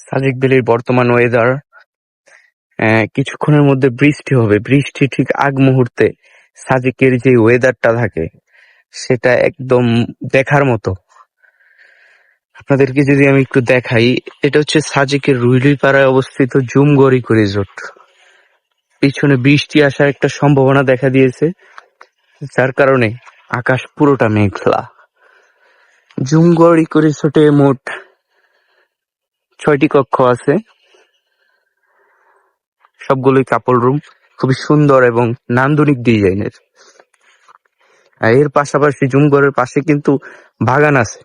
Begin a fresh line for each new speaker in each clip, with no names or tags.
সাজেক ভ্যালির বর্তমান ওয়েদার, কিছুক্ষণের মধ্যে বৃষ্টি হবে। বৃষ্টি ঠিক আগ মুহূর্তে সাজেকের যে ওয়েদারটা থাকে সেটা একদম দেখার মতো। আপনাদেরকে যদি আমি একটু দেখাই, এটা হচ্ছে সাজেকের রুইলিপাড়ায় অবস্থিত জুমগড় ইকো রিসোর্ট। পিছনে বৃষ্টি আসার একটা সম্ভাবনা দেখা দিয়েছে, যার কারণে আকাশ পুরোটা মেঘলা। জুমগড় ইকো রিসোর্টে মোট 6টি কক্ষ আছে, সবগুলোই কাপল রুম, খুবই সুন্দর এবং নান্দনিক ডিজাইনের। আর এর পাশাপাশি জুমগড়ের পাশে কিন্তু বাগান আছে,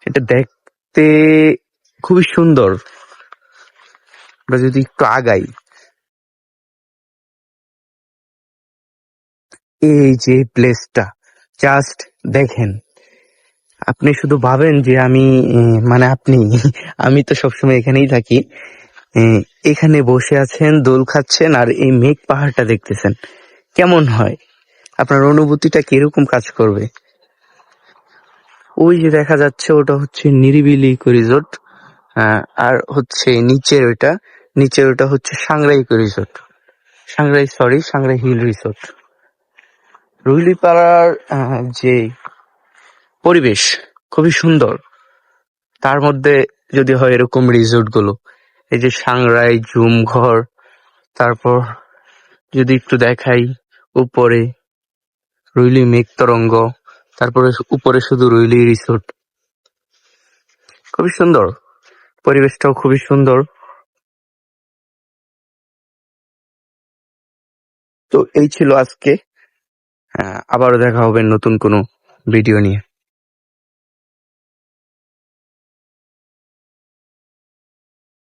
এটা দেখতে খুবই সুন্দর। আমরা যদি একটু আগাই, এই যে প্লেসটা জাস্ট দেখেন, আপনি শুধু ভাবেন যে আমি মানে আমি তো সবসময় এখানেই থাকি। এখানে বসে আছেন, দোল খাচ্ছেন আর এই মেঘ পাহাড়টা দেখতেছেন, কেমন হয়? আপনার অনুভূতিটা কিরকম কাজ করবে? ওই যে দেখা যাচ্ছে ওটা হচ্ছে নিরিবিলি ইকো রিসোর্ট, আর হচ্ছে নিচের ওটা হচ্ছে Sangrai eco resort, Sangrai hill resort. রুইলিপাড়ার যে পরিবেশ খুবই সুন্দর, তার মধ্যে যদি হয় এরকম রিসোর্ট গুলো, এই যে সাংগ্রাই, জুমঘর, তারপর যদি একটু দেখাই উপরে রুইলি মেঘ তরঙ্গ, তারপরে উপরে শুধু রুইলি রিসোর্ট, খুবই সুন্দর, পরিবেশটাও খুবই সুন্দর। তো এই ছিল আজকে, আবারও দেখা হবে নতুন কোনো ভিডিও নিয়ে।